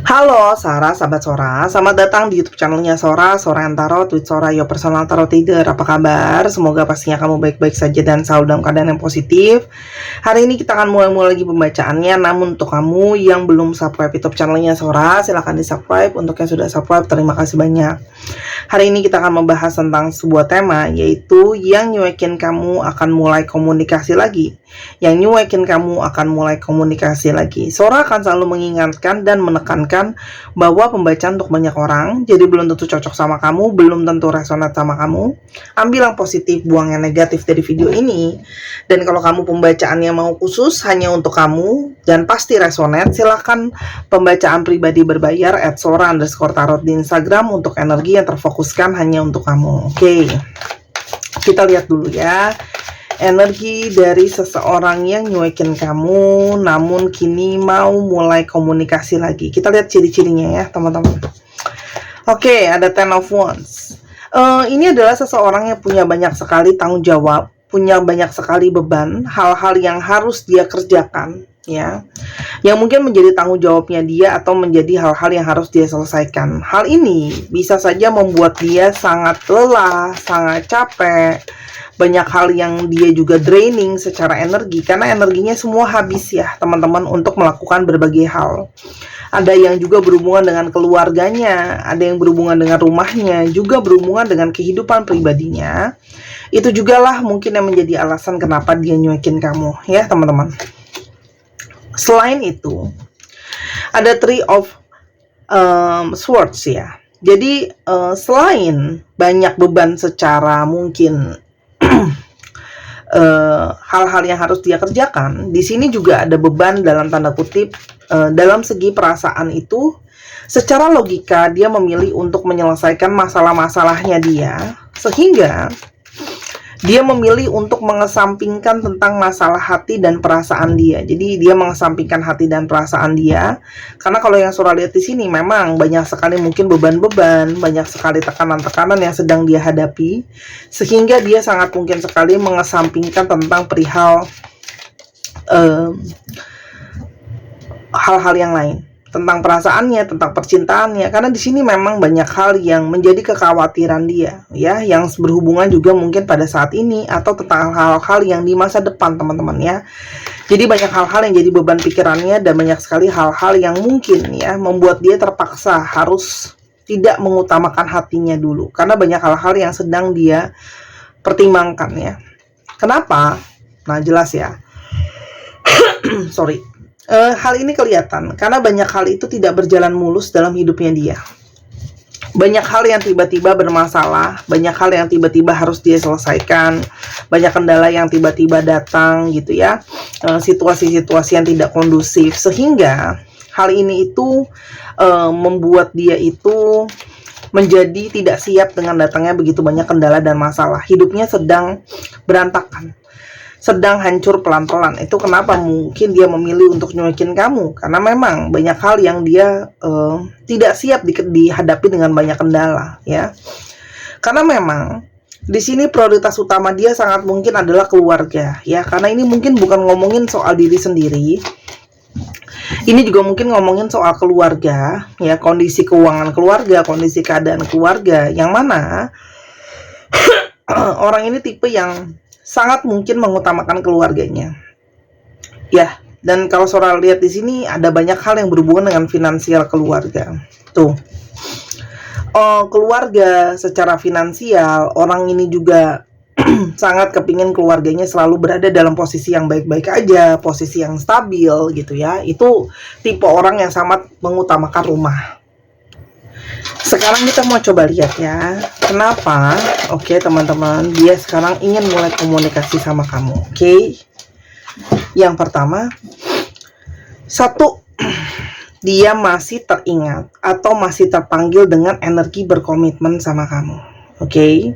Halo Sarah, sahabat Sora, selamat datang di YouTube channelnya Sora, Sora yang Tarot with Sora, your personal tarot reader. Apa kabar? Semoga pastinya kamu baik-baik saja dan selalu dalam keadaan yang positif. Hari ini kita akan mulai lagi pembacaannya, namun untuk kamu yang belum subscribe YouTube channelnya Sora, silahkan di subscribe. Untuk yang sudah subscribe, terima kasih banyak. Hari ini kita akan membahas tentang sebuah tema, yaitu yang nyuekin kamu akan mulai komunikasi lagi. Yang nyuekin kamu akan mulai komunikasi lagi. Sora akan selalu mengingatkan dan menekankan bahwa pembacaan untuk banyak orang, jadi belum tentu cocok sama kamu, belum tentu resonate sama kamu. Ambil yang positif, buang yang negatif dari video ini. Dan kalau kamu pembacaannya mau khusus hanya untuk kamu dan pasti resonate, silahkan pembacaan pribadi berbayar @sora_tarot di Instagram untuk energi yang terfokuskan hanya untuk kamu. Oke, kita lihat dulu ya. Energi dari seseorang yang nyuekin kamu, namun kini mau mulai komunikasi lagi. Kita lihat ciri-cirinya ya, teman-teman. Oke, ada Ten of Wands. Ini adalah seseorang yang punya banyak sekali tanggung jawab, punya banyak sekali beban, hal-hal yang harus dia kerjakan, ya. Yang mungkin menjadi tanggung jawabnya dia atau menjadi hal-hal yang harus dia selesaikan. Hal ini bisa saja membuat dia sangat lelah, sangat capek. Banyak hal yang dia juga draining secara energi, karena energinya semua habis ya teman-teman untuk melakukan berbagai hal. Ada yang juga berhubungan dengan keluarganya, ada yang berhubungan dengan rumahnya, juga berhubungan dengan kehidupan pribadinya. Itu juga lah mungkin yang menjadi alasan kenapa dia nyuekin kamu ya teman-teman. Selain itu, ada Three of Swords ya. Jadi selain banyak beban secara mungkin hal-hal yang harus dia kerjakan, di sini juga ada beban dalam tanda kutip dalam segi perasaan itu. Secara logika dia memilih untuk menyelesaikan masalah-masalahnya dia, sehingga dia memilih untuk mengesampingkan tentang masalah hati dan perasaan dia. Jadi dia mengesampingkan hati dan perasaan dia, karena kalau yang Sora lihat di sini memang banyak sekali mungkin beban-beban, banyak sekali tekanan-tekanan yang sedang dia hadapi, sehingga dia sangat mungkin sekali mengesampingkan tentang perihal hal-hal yang lain, tentang perasaannya, tentang percintaannya, karena di sini memang banyak hal yang menjadi kekhawatiran dia, ya, yang berhubungan juga mungkin pada saat ini atau tentang hal-hal yang di masa depan, teman-teman ya. Jadi banyak hal-hal yang jadi beban pikirannya dan banyak sekali hal-hal yang mungkin ya membuat dia terpaksa harus tidak mengutamakan hatinya dulu, karena banyak hal-hal yang sedang dia pertimbangkan ya. Kenapa? Nah, jelas ya. Sorry. Hal ini kelihatan karena banyak hal itu tidak berjalan mulus dalam hidupnya dia. Banyak hal yang tiba-tiba bermasalah, banyak hal yang tiba-tiba harus dia selesaikan, banyak kendala yang tiba-tiba datang gitu ya, situasi-situasi yang tidak kondusif, sehingga hal ini itu membuat dia itu menjadi tidak siap dengan datangnya begitu banyak kendala dan masalah. Hidupnya sedang berantakan, sedang hancur pelan-pelan. Itu kenapa mungkin dia memilih untuk nyuekin kamu, karena memang banyak hal yang dia tidak siap dihadapi dengan banyak kendala ya. Karena memang di sini prioritas utama dia sangat mungkin adalah keluarga ya, karena ini mungkin bukan ngomongin soal diri sendiri, ini juga mungkin ngomongin soal keluarga ya, kondisi keuangan keluarga, kondisi keadaan keluarga, yang mana orang ini tipe yang sangat mungkin mengutamakan keluarganya. Ya, dan kalau Sora lihat di sini ada banyak hal yang berhubungan dengan finansial keluarga. Tuh. Keluarga secara finansial, orang ini juga sangat kepingin keluarganya selalu berada dalam posisi yang baik-baik aja, posisi yang stabil gitu ya. Itu tipe orang yang sangat mengutamakan rumah. Sekarang kita mau coba lihat ya, kenapa oke teman-teman, dia sekarang ingin mulai komunikasi sama kamu. Oke, yang pertama, satu, dia masih teringat atau masih terpanggil dengan energi berkomitmen sama kamu. Oke,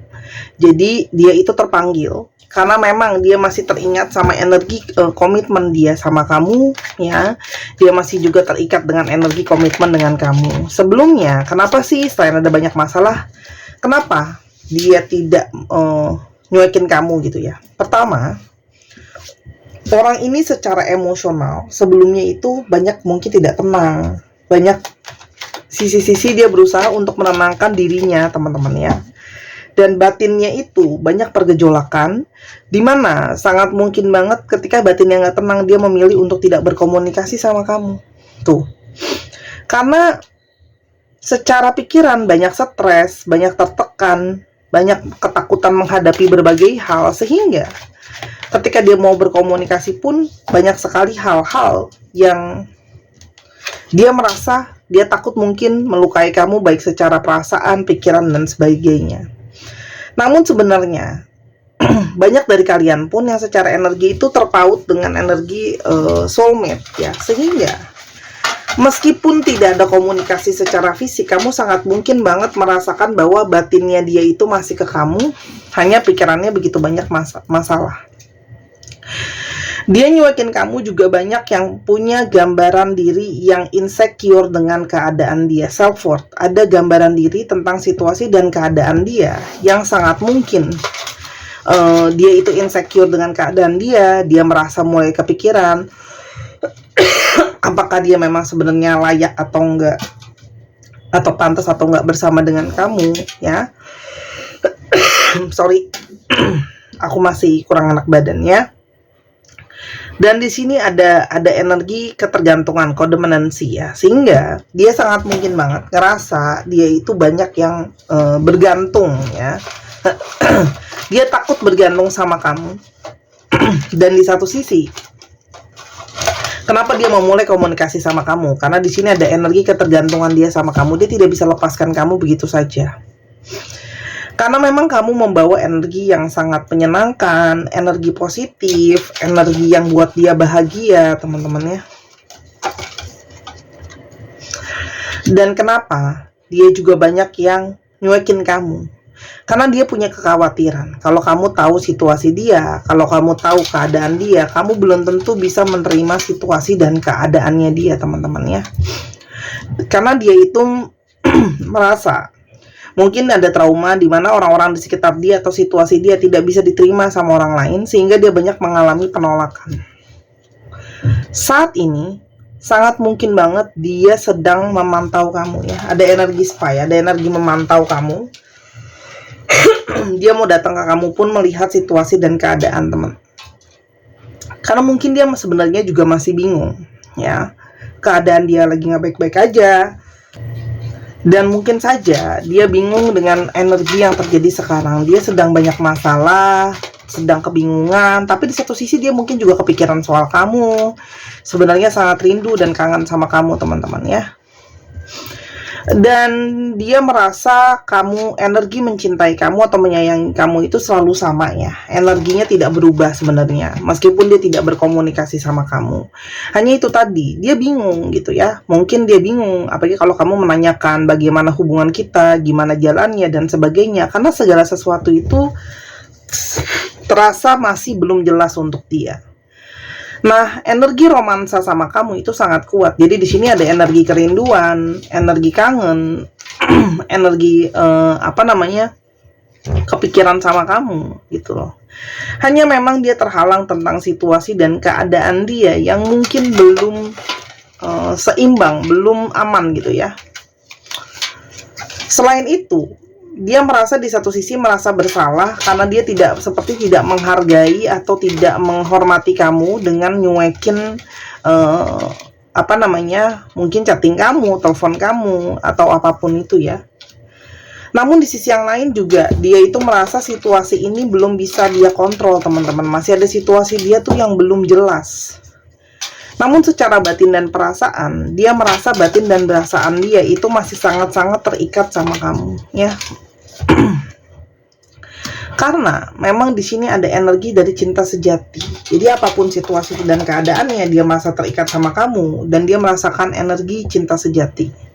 jadi dia itu terpanggil karena memang dia masih teringat sama energi komitmen dia sama kamu ya. Dia masih juga terikat dengan energi komitmen dengan kamu. Sebelumnya, kenapa sih selain ada banyak masalah, kenapa dia tidak nyuekin kamu gitu ya? Pertama, orang ini secara emosional sebelumnya itu banyak mungkin tidak tenang, banyak sisi-sisi dia berusaha untuk menenangkan dirinya, teman-teman ya. Dan batinnya itu banyak pergejolakan, dimana sangat mungkin banget ketika batinnya nggak tenang, dia memilih untuk tidak berkomunikasi sama kamu. Tuh. Karena secara pikiran banyak stres, banyak tertekan, banyak ketakutan menghadapi berbagai hal, sehingga ketika dia mau berkomunikasi pun banyak sekali hal-hal yang dia merasa dia takut mungkin melukai kamu baik secara perasaan, pikiran, dan sebagainya. Namun sebenarnya banyak dari kalian pun yang secara energi itu terpaut dengan energi soulmate ya, sehingga meskipun tidak ada komunikasi secara fisik, kamu sangat mungkin banget merasakan bahwa batinnya dia itu masih ke kamu, hanya pikirannya begitu banyak masalah. Dia nyuekin kamu juga banyak yang punya gambaran diri yang insecure dengan keadaan dia, self-worth. Ada gambaran diri tentang situasi dan keadaan dia yang sangat mungkin dia itu insecure dengan keadaan dia merasa mulai kepikiran apakah dia memang sebenarnya layak atau enggak, atau pantas atau enggak bersama dengan kamu ya. Sorry, aku masih kurang enak badannya. Dan di sini ada energi ketergantungan, codependency ya, sehingga dia sangat mungkin banget ngerasa dia itu banyak yang bergantung ya. Dia takut bergantung sama kamu. Dan di satu sisi, kenapa dia memulai komunikasi sama kamu? Karena di sini ada energi ketergantungan dia sama kamu. Dia tidak bisa lepaskan kamu begitu saja. Karena memang kamu membawa energi yang sangat menyenangkan, energi positif, energi yang buat dia bahagia, teman-teman ya. Dan kenapa dia juga banyak yang nyuekin kamu? Karena dia punya kekhawatiran. Kalau kamu tahu situasi dia, kalau kamu tahu keadaan dia, kamu belum tentu bisa menerima situasi dan keadaannya dia, teman-teman ya. Karena dia itu merasa mungkin ada trauma di mana orang-orang di sekitar dia atau situasi dia tidak bisa diterima sama orang lain, sehingga dia banyak mengalami penolakan. Saat ini sangat mungkin banget dia sedang memantau kamu ya. Ada energi spy, ada energi memantau kamu. Dia mau datang ke kamu pun melihat situasi dan keadaan, teman. Karena mungkin dia sebenarnya juga masih bingung ya. Keadaan dia lagi nggak baik-baik aja. Dan mungkin saja dia bingung dengan energi yang terjadi sekarang. Dia sedang banyak masalah, sedang kebingungan. Tapi di satu sisi dia mungkin juga kepikiran soal kamu. Sebenarnya sangat rindu dan kangen sama kamu, teman-teman ya. Dan dia merasa kamu, energi mencintai kamu atau menyayangi kamu itu selalu sama ya. Energinya tidak berubah sebenarnya, meskipun dia tidak berkomunikasi sama kamu. Hanya itu tadi, dia bingung gitu ya. Mungkin dia bingung, apalagi kalau kamu menanyakan bagaimana hubungan kita, gimana jalannya dan sebagainya. Karena segala sesuatu itu terasa masih belum jelas untuk dia. Nah, energi romansa sama kamu itu sangat kuat. Jadi di sini ada energi kerinduan, energi kangen, energi kepikiran sama kamu gitu loh. Hanya memang dia terhalang tentang situasi dan keadaan dia yang mungkin belum seimbang, belum aman gitu ya. Selain itu, dia merasa di satu sisi merasa bersalah karena dia tidak menghargai atau tidak menghormati kamu dengan nyuekin mungkin chatting kamu, telepon kamu atau apapun itu ya. Namun di sisi yang lain juga dia itu merasa situasi ini belum bisa dia kontrol, teman-teman. Masih ada situasi dia tuh yang belum jelas. Namun secara batin dan perasaan, dia merasa batin dan perasaan dia itu masih sangat-sangat terikat sama kamu, ya. Karena memang di sini ada energi dari cinta sejati. Jadi apapun situasi dan keadaannya, dia merasa terikat sama kamu dan dia merasakan energi cinta sejati.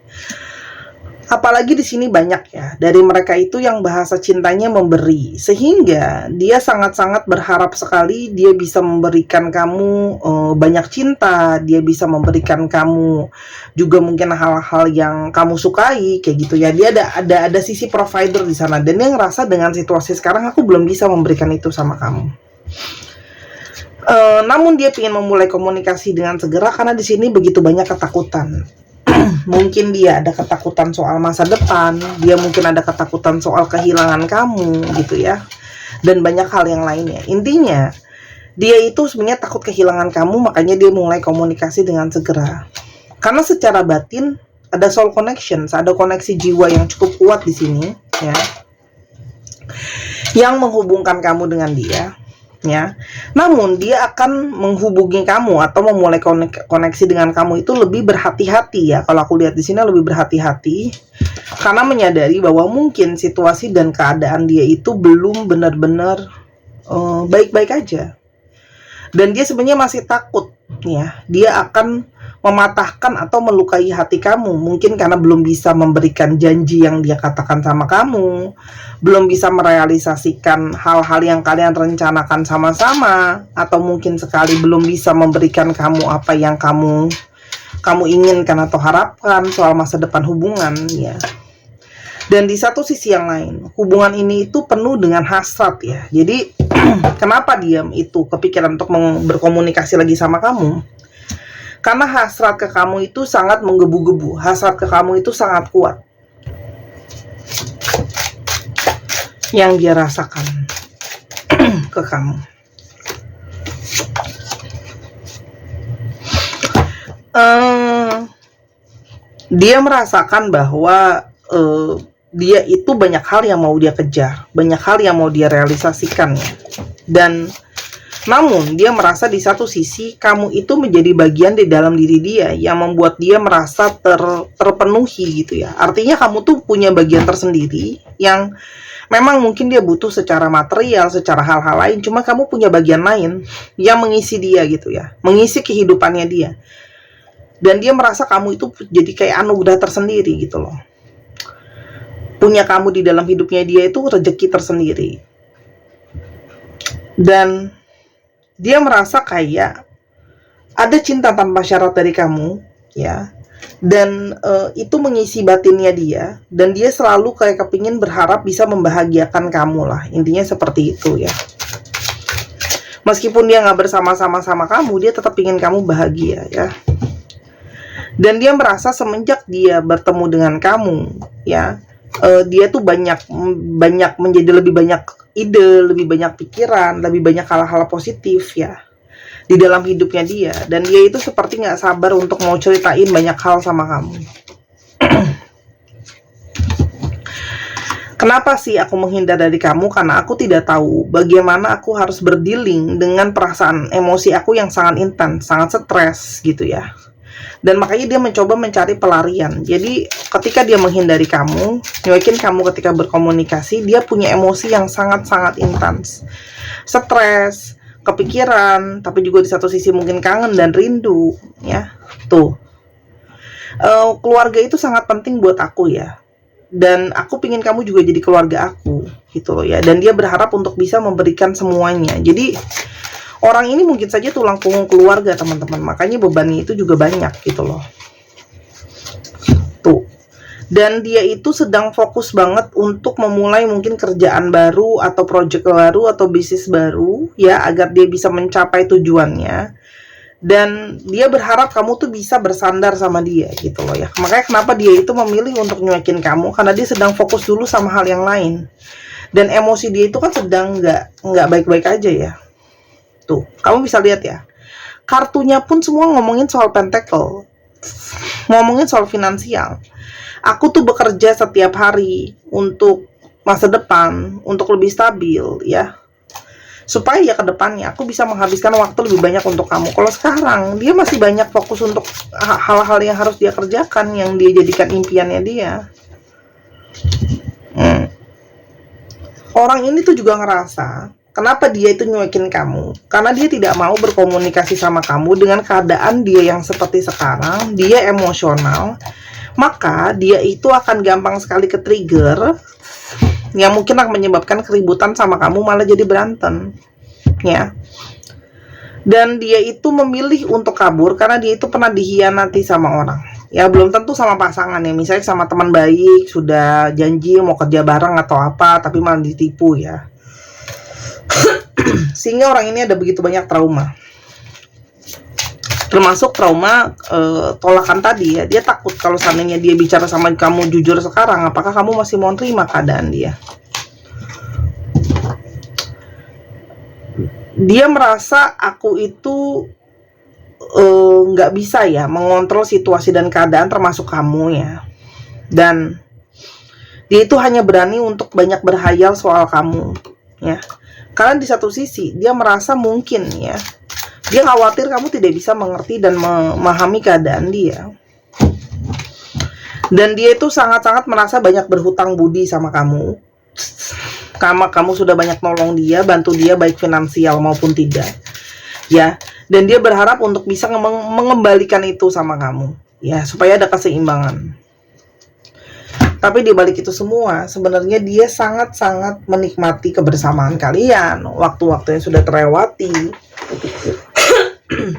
Apalagi di sini banyak ya dari mereka itu yang bahasa cintanya memberi, sehingga dia sangat-sangat berharap sekali dia bisa memberikan kamu banyak cinta, dia bisa memberikan kamu juga mungkin hal-hal yang kamu sukai kayak gitu ya. Dia ada sisi provider di sana dan dia ngerasa dengan situasi sekarang aku belum bisa memberikan itu sama kamu. Namun dia ingin memulai komunikasi dengan segera karena di sini begitu banyak ketakutan. Mungkin dia ada ketakutan soal masa depan, dia mungkin ada ketakutan soal kehilangan kamu gitu ya. Dan banyak hal yang lainnya. Intinya, dia itu sebenarnya takut kehilangan kamu, makanya dia mulai komunikasi dengan segera. Karena secara batin ada soul connections, ada koneksi jiwa yang cukup kuat di sini ya. Yang menghubungkan kamu dengan dia ya. Namun dia akan menghubungi kamu atau memulai koneksi dengan kamu itu lebih berhati-hati ya. Kalau aku lihat di sini lebih berhati-hati karena menyadari bahwa mungkin situasi dan keadaan dia itu belum benar-benar baik-baik aja. Dan dia sebenarnya masih takut ya. Dia akan mematahkan atau melukai hati kamu, mungkin karena belum bisa memberikan janji yang dia katakan sama kamu, belum bisa merealisasikan hal-hal yang kalian rencanakan sama-sama, atau mungkin sekali belum bisa memberikan kamu apa yang kamu inginkan atau harapkan soal masa depan hubungan ya. Dan di satu sisi yang lain, hubungan ini itu penuh dengan hasrat ya. Jadi kenapa dia itu kepikiran untuk berkomunikasi lagi sama kamu? Karena hasrat ke kamu itu sangat menggebu-gebu, hasrat ke kamu itu sangat kuat. Yang dia rasakan ke kamu. Dia merasakan bahwa dia itu banyak hal yang mau dia kejar, banyak hal yang mau dia realisasikan ya. Dan namun dia merasa di satu sisi kamu itu menjadi bagian di dalam diri dia yang membuat dia merasa terpenuhi gitu ya. Artinya kamu tuh punya bagian tersendiri yang memang mungkin dia butuh secara material, secara hal-hal lain, cuma kamu punya bagian lain yang mengisi dia gitu ya, mengisi kehidupannya dia. Dan dia merasa kamu itu jadi kayak anugerah tersendiri gitu loh. Punya kamu di dalam hidupnya dia itu rezeki tersendiri. Dan dia merasa kayak ada cinta tanpa syarat dari kamu ya. Dan itu mengisi batinnya dia. Dan dia selalu kayak kepingin berharap bisa membahagiakan kamu lah. Intinya seperti itu ya. Meskipun dia gak bersama-sama sama kamu, dia tetap ingin kamu bahagia ya. Dan dia merasa semenjak dia bertemu dengan kamu ya, dia tuh banyak menjadi lebih banyak ide, lebih banyak pikiran, lebih banyak hal-hal positif ya di dalam hidupnya dia. Dan dia itu seperti gak sabar untuk mau ceritain banyak hal sama kamu. Kenapa sih aku menghindar dari kamu? Karena aku tidak tahu bagaimana aku harus berdealing dengan perasaan emosi aku yang sangat intens, sangat stres gitu ya. Dan makanya dia mencoba mencari pelarian. Jadi ketika dia menghindari kamu, yakin kamu ketika berkomunikasi, dia punya emosi yang sangat-sangat intens, stres, kepikiran, tapi juga di satu sisi mungkin kangen dan rindu ya. Tuh, keluarga itu sangat penting buat aku ya. Dan aku pingin kamu juga jadi keluarga aku gitu loh ya. Dan dia berharap untuk bisa memberikan semuanya. Jadi orang ini mungkin saja tulang punggung keluarga teman-teman. Makanya bebannya itu juga banyak gitu loh. Tuh. Dan dia itu sedang fokus banget untuk memulai mungkin kerjaan baru atau proyek baru atau bisnis baru ya, agar dia bisa mencapai tujuannya. Dan dia berharap kamu tuh bisa bersandar sama dia gitu loh ya. Makanya kenapa dia itu memilih untuk nyuekin kamu, karena dia sedang fokus dulu sama hal yang lain. Dan emosi dia itu kan sedang nggak baik-baik aja ya. Tuh, kamu bisa lihat ya. Kartunya pun semua ngomongin soal pentacle, ngomongin soal finansial. Aku tuh bekerja setiap hari untuk masa depan, untuk lebih stabil ya. Supaya ya ke depannya aku bisa menghabiskan waktu lebih banyak untuk kamu. Kalau sekarang dia masih banyak fokus untuk hal-hal yang harus dia kerjakan, yang dia jadikan impiannya dia. Orang ini tuh juga ngerasa kenapa dia itu nyuekin kamu, karena dia tidak mau berkomunikasi sama kamu dengan keadaan dia yang seperti sekarang. Dia emosional, maka dia itu akan gampang sekali ke trigger yang mungkin akan menyebabkan keributan sama kamu, malah jadi berantem ya. Dan dia itu memilih untuk kabur karena dia itu pernah dikhianati sama orang ya, belum tentu sama pasangan ya, misalnya sama teman baik, sudah janji mau kerja bareng atau apa, tapi malah ditipu ya. Sehingga orang ini ada begitu banyak trauma. Termasuk trauma tolakan tadi ya. Dia takut kalau seandainya dia bicara sama kamu jujur sekarang, apakah kamu masih mau terima keadaan dia. Dia merasa aku itu nggak bisa ya mengontrol situasi dan keadaan termasuk kamu ya. Dan dia itu hanya berani untuk banyak berhayal soal kamu ya. Karena di satu sisi dia merasa mungkin ya, dia khawatir kamu tidak bisa mengerti dan memahami keadaan dia. Dan dia itu sangat-sangat merasa banyak berhutang budi sama kamu. Kamu sudah banyak nolong dia, bantu dia baik finansial maupun tidak. Ya, dan dia berharap untuk bisa mengembalikan itu sama kamu. Ya, supaya ada keseimbangan. Tapi di balik itu semua, sebenarnya dia sangat-sangat menikmati kebersamaan kalian, waktu-waktu yang sudah terlewati.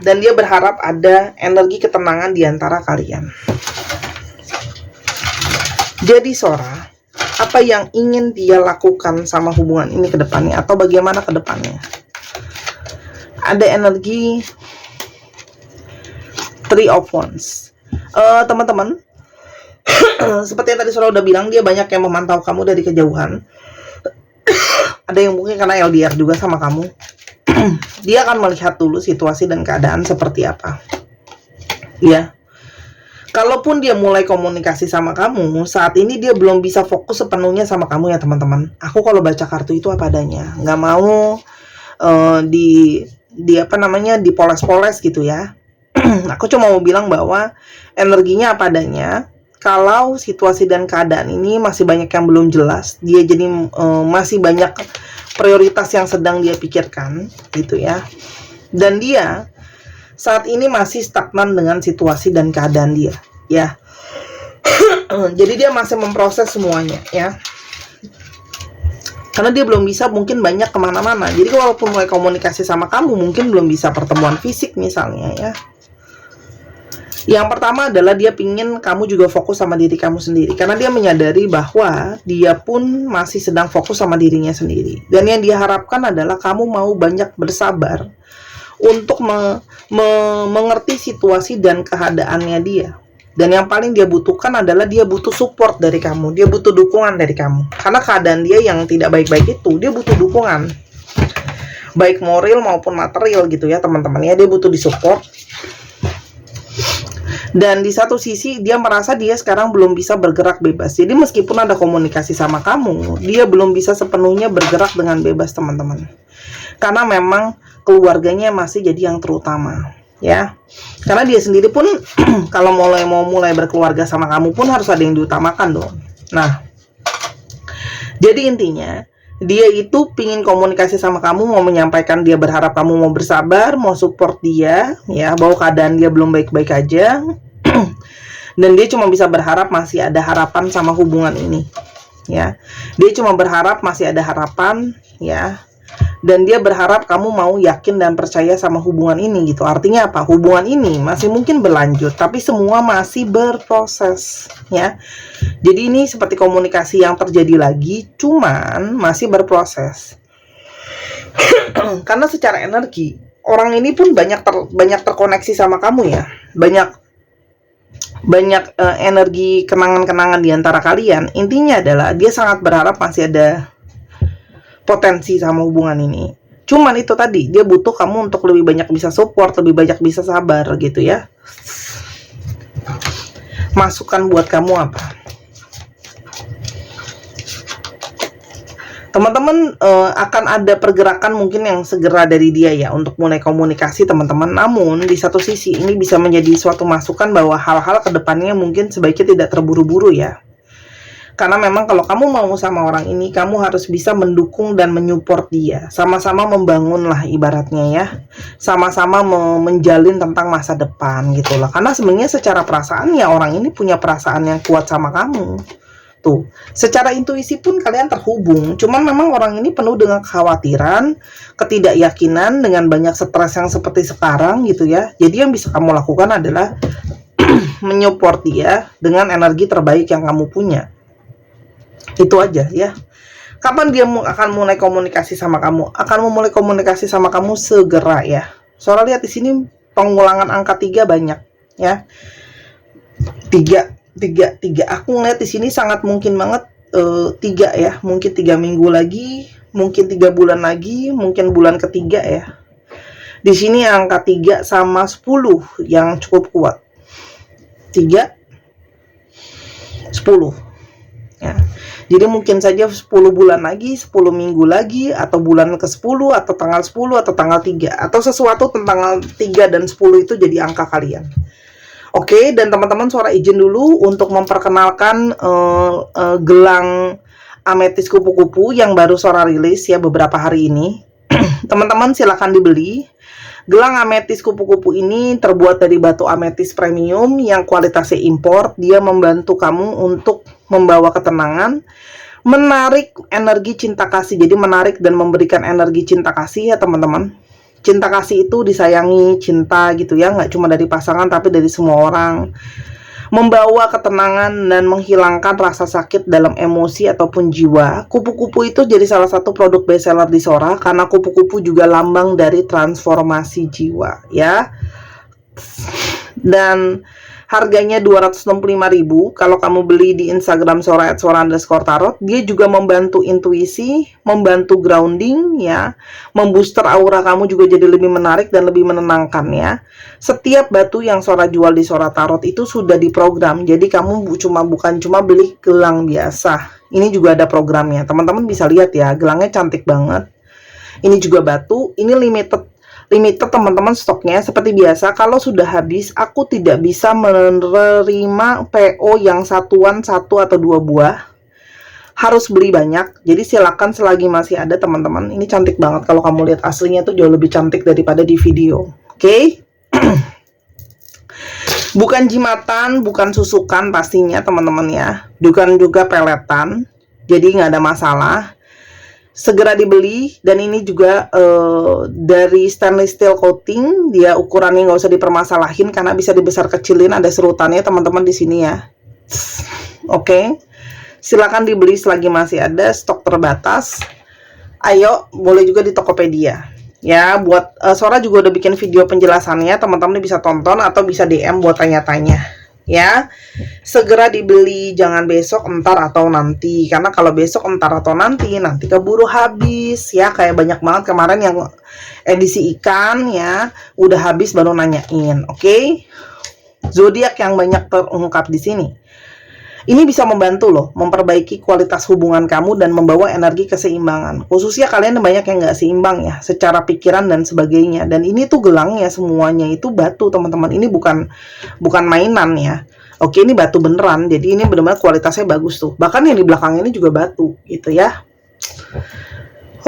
Dan dia berharap ada energi ketenangan di antara kalian. Jadi Sora, apa yang ingin dia lakukan sama hubungan ini ke depannya, atau bagaimana ke depannya? Ada energi Three of Wands. Teman-teman, seperti yang tadi Sora udah bilang, dia banyak yang memantau kamu dari kejauhan. Ada yang mungkin karena LDR juga sama kamu. Dia akan melihat dulu situasi dan keadaan seperti apa. Ya. Kalaupun dia mulai komunikasi sama kamu, saat ini dia belum bisa fokus sepenuhnya sama kamu ya teman-teman. Aku kalau baca kartu itu apa adanya, nggak mau di dipoles-poles gitu ya. Aku cuma mau bilang bahwa energinya apa adanya. Kalau situasi dan keadaan ini masih banyak yang belum jelas, dia jadi masih banyak prioritas yang sedang dia pikirkan gitu ya. Dan dia saat ini masih stagnan dengan situasi dan keadaan dia ya. Jadi dia masih memproses semuanya ya, karena dia belum bisa mungkin banyak kemana-mana. Jadi walaupun mulai komunikasi sama kamu, mungkin belum bisa pertemuan fisik misalnya ya. Yang pertama adalah dia pingin kamu juga fokus sama diri kamu sendiri, karena dia menyadari bahwa dia pun masih sedang fokus sama dirinya sendiri. Dan yang dia harapkan adalah kamu mau banyak bersabar untuk mengerti situasi dan keadaannya dia. Dan yang paling dia butuhkan adalah dia butuh support dari kamu, dia butuh dukungan dari kamu. Karena keadaan dia yang tidak baik-baik itu, dia butuh dukungan, baik moral maupun material gitu ya teman-teman ya. Dia butuh disupport. Dan di satu sisi dia merasa dia sekarang belum bisa bergerak bebas. Jadi meskipun ada komunikasi sama kamu, dia belum bisa sepenuhnya bergerak dengan bebas teman-teman. Karena memang keluarganya masih jadi yang terutama ya. Karena dia sendiri pun kalau mau mulai berkeluarga sama kamu pun harus ada yang diutamakan dong. Nah, jadi intinya dia itu pingin komunikasi sama kamu, mau menyampaikan dia berharap kamu mau bersabar, mau support dia ya, bahwa keadaan dia belum baik-baik aja. Dan dia cuma bisa berharap masih ada harapan sama hubungan ini ya. Dia cuma berharap masih ada harapan ya. Dan dia berharap kamu mau yakin dan percaya sama hubungan ini gitu. Artinya apa? Hubungan ini masih mungkin berlanjut, tapi semua masih berproses ya. Jadi ini seperti komunikasi yang terjadi lagi, cuman masih berproses. Karena secara energi, orang ini pun banyak terkoneksi sama kamu ya. Banyak energi kenangan-kenangan di antara kalian. Intinya adalah dia sangat berharap masih ada potensi sama hubungan ini. Cuman itu tadi, dia butuh kamu untuk lebih banyak bisa support, lebih banyak bisa sabar gitu ya. Masukan buat kamu apa? Teman-teman akan ada pergerakan mungkin yang segera dari dia ya untuk mulai komunikasi teman-teman. Namun di satu sisi ini bisa menjadi suatu masukan bahwa hal-hal kedepannya mungkin sebaiknya tidak terburu-buru ya. Karena memang kalau kamu mau sama orang ini, kamu harus bisa mendukung dan menyupport dia. Sama-sama membangun lah ibaratnya ya. Sama-sama menjalin tentang masa depan gitu lah. Karena sebenarnya secara perasaan ya orang ini punya perasaan yang kuat sama kamu. Tuh, secara intuisi pun kalian terhubung. Cuman memang orang ini penuh dengan kekhawatiran, ketidakyakinan, dengan banyak stres yang seperti sekarang gitu ya. Jadi yang bisa kamu lakukan adalah menyupport dia dengan energi terbaik yang kamu punya. Itu aja ya. Kapan dia akan mulai komunikasi sama kamu? Akan memulai komunikasi sama kamu segera ya. Soalnya lihat di sini pengulangan angka 3 banyak ya. 3 aku ngeliat di sini sangat mungkin banget 3 ya, mungkin 3 minggu lagi, mungkin 3 bulan lagi, mungkin bulan ketiga ya. Di sini angka 3 sama 10 yang cukup kuat. 3 10 ya. Jadi mungkin saja 10 bulan lagi, 10 minggu lagi, atau bulan ke-10, atau tanggal 10, atau tanggal 3, atau sesuatu tentang tanggal 3 dan 10 itu jadi angka kalian. Oke, dan teman-teman Sora izin dulu untuk memperkenalkan gelang ametis kupu-kupu yang baru Sora rilis ya beberapa hari ini. Teman-teman silakan dibeli. Gelang ametis kupu-kupu ini terbuat dari batu ametis premium yang kualitasnya impor. Dia membantu kamu untuk membawa ketenangan, menarik energi cinta kasih. Jadi menarik dan memberikan energi cinta kasih ya teman-teman. Cinta kasih itu disayangi, cinta gitu ya, nggak cuma dari pasangan tapi dari semua orang. Membawa ketenangan dan menghilangkan rasa sakit dalam emosi ataupun jiwa. Kupu-kupu itu jadi salah satu produk bestseller di Sora karena kupu-kupu juga lambang dari transformasi jiwa ya. Dan harganya 265.000 kalau kamu beli di Instagram Sora @sora_tarot. Dia juga membantu intuisi, membantu grounding ya, membooster aura kamu juga jadi lebih menarik dan lebih menenangkan ya. Setiap batu yang Sora jual di Sora Tarot itu sudah diprogram. Jadi kamu bukan cuma beli gelang biasa. Ini juga ada programnya. Teman-teman bisa lihat ya, gelangnya cantik banget. Ini juga batu, ini limited teman-teman stoknya. Seperti biasa, kalau sudah habis aku tidak bisa menerima PO yang satuan 1 atau 2 buah, harus beli banyak. Jadi silakan selagi masih ada teman-teman. Ini cantik banget, kalau kamu lihat aslinya tuh jauh lebih cantik daripada di video. Oke. Bukan jimatan, bukan susukan pastinya teman-teman ya, bukan juga peletan, jadi nggak ada masalah. Segera dibeli. Dan ini juga dari stainless steel coating. Dia ukurannya nggak usah dipermasalahin karena bisa dibesar kecilin, ada serutannya teman-teman di sini ya. Oke. Silakan dibeli selagi masih ada, stok terbatas. Ayo, boleh juga di Tokopedia ya. Buat Sora juga udah bikin video penjelasannya, teman-teman bisa tonton atau bisa DM buat tanya-tanya ya. Segera dibeli, jangan besok, entar, atau nanti. Karena kalau besok, entar, atau nanti keburu habis ya. Kayak banyak banget kemarin yang edisi ikan ya, udah habis baru nanyain. Oke. Zodiak yang banyak terungkap di sini. Ini bisa membantu loh, memperbaiki kualitas hubungan kamu dan membawa energi keseimbangan. Khususnya kalian banyak yang nggak seimbang ya, secara pikiran dan sebagainya. Dan ini tuh gelangnya semuanya itu batu teman-teman. Ini bukan mainan ya. Oke, ini batu beneran. Jadi ini benar-benar kualitasnya bagus tuh. Bahkan yang di belakang ini juga batu gitu ya.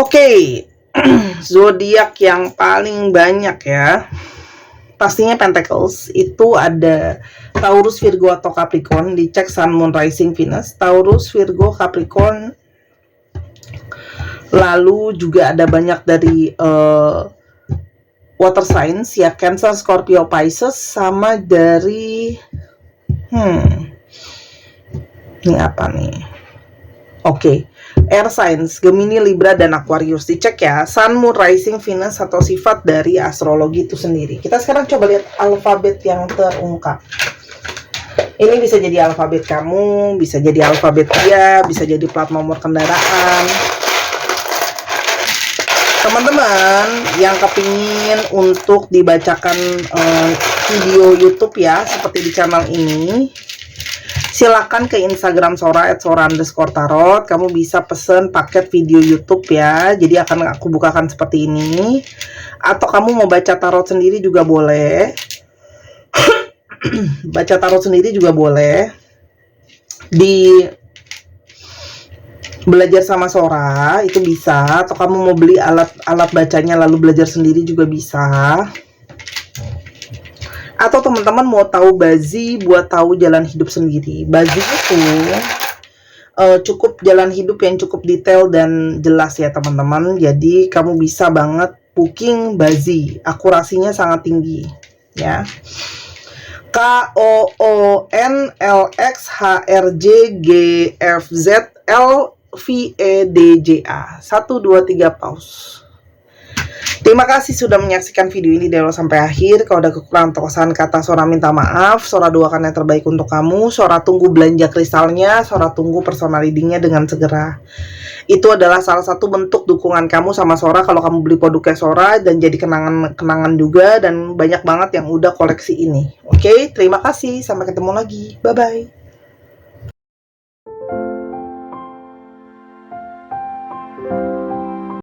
Oke. Zodiak yang paling banyak ya, pastinya Pentacles. Itu ada Taurus, Virgo, atau Capricorn. Dicek Sun, Moon, Rising, Venus. Taurus, Virgo, Capricorn. Lalu juga ada banyak dari water signs ya, Cancer, Scorpio, Pisces, sama dari ini apa nih? Oke. Air signs, Gemini, Libra, dan Aquarius. Dicek ya, Sun, Moon, Rising, Venus, atau sifat dari astrologi itu sendiri. Kita sekarang coba lihat alfabet yang terungkap. Ini bisa jadi alfabet kamu, bisa jadi alfabet dia, bisa jadi plat nomor kendaraan. Teman-teman yang kepingin untuk dibacakan video YouTube ya, seperti di channel ini, silakan ke Instagram Sora @sora_tarot. Kamu bisa pesen paket video YouTube ya. Jadi akan aku bukakan seperti ini. Atau kamu mau baca tarot sendiri juga boleh. Baca tarot sendiri juga boleh. Di belajar sama Sora itu bisa. Atau kamu mau beli alat bacanya lalu belajar sendiri juga bisa. Atau teman-teman mau tahu Bazi buat tahu jalan hidup sendiri. Bazi itu cukup jalan hidup yang cukup detail dan jelas ya teman-teman. Jadi kamu bisa banget booking Bazi. Akurasinya sangat tinggi ya. KOONLXHRJGFZLVEDJA 1, 2, 3 paus. Terima kasih sudah menyaksikan video ini dari awal sampai akhir. Kalau ada kekurangan atau kesalahan kata, Sora minta maaf. Sora doakan yang terbaik untuk kamu. Sora tunggu belanja kristalnya. Sora tunggu personal readingnya dengan segera. Itu adalah salah satu bentuk dukungan kamu sama Sora kalau kamu beli produknya Sora, dan jadi kenangan juga, dan banyak banget yang udah koleksi ini. Oke, terima kasih. Sampai ketemu lagi. Bye-bye.